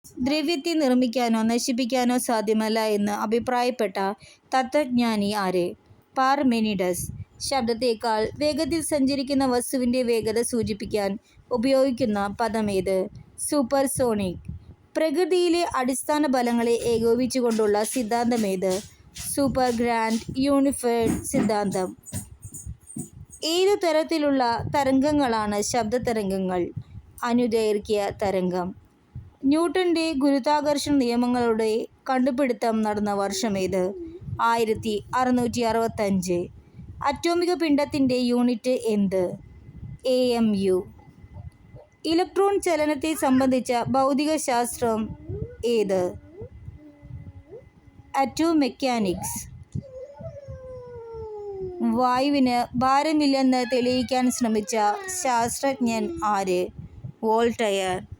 ദ്രവ്യത്തെ നിർമ്മിക്കാനോ നശിപ്പിക്കാനോ സാധ്യമല്ല എന്ന് അഭിപ്രായപ്പെട്ട തത്വജ്ഞാനി ആര്? പാർമെനിഡസ്. ശബ്ദത്തേക്കാൾ വേഗത്തിൽ സഞ്ചരിക്കുന്ന വസ്തുവിൻ്റെ വേഗത സൂചിപ്പിക്കാൻ ഉപയോഗിക്കുന്ന പദമേത്? സൂപ്പർസോണിക്. പ്രകൃതിയിലെ അടിസ്ഥാന ബലങ്ങളെ ഏകോപിപ്പിച്ചുകൊണ്ടുള്ള സിദ്ധാന്തമേത്? സൂപ്പർ ഗ്രാൻഡ് യൂണിഫൈഡ് സിദ്ധാന്തം. ഏതു തരത്തിലുള്ള തരംഗങ്ങളാണ് ശബ്ദതരംഗങ്ങൾ? അനുദൈർഘ്യ തരംഗം. ന്യൂട്ടന്റെ ഗുരുത്വാകർഷണ നിയമങ്ങളുടെ കണ്ടുപിടുത്തം നടന്ന വർഷമേത്? 1665. അറ്റോമിക പിണ്ഡത്തിന്റെ യൂണിറ്റ് എന്ത്? AMU. ഇലക്ട്രോൺ ചലനത്തെ സംബന്ധിച്ച ഭൗതികശാസ്ത്രം ഏത്? ആറ്റോമെക്കാനിക്സ്. വായുവിന് ഭാരമില്ലെന്ന് തെളിയിക്കാൻ ശ്രമിച്ച ശാസ്ത്രജ്ഞൻ ആര്? വോൾട്ടയർ.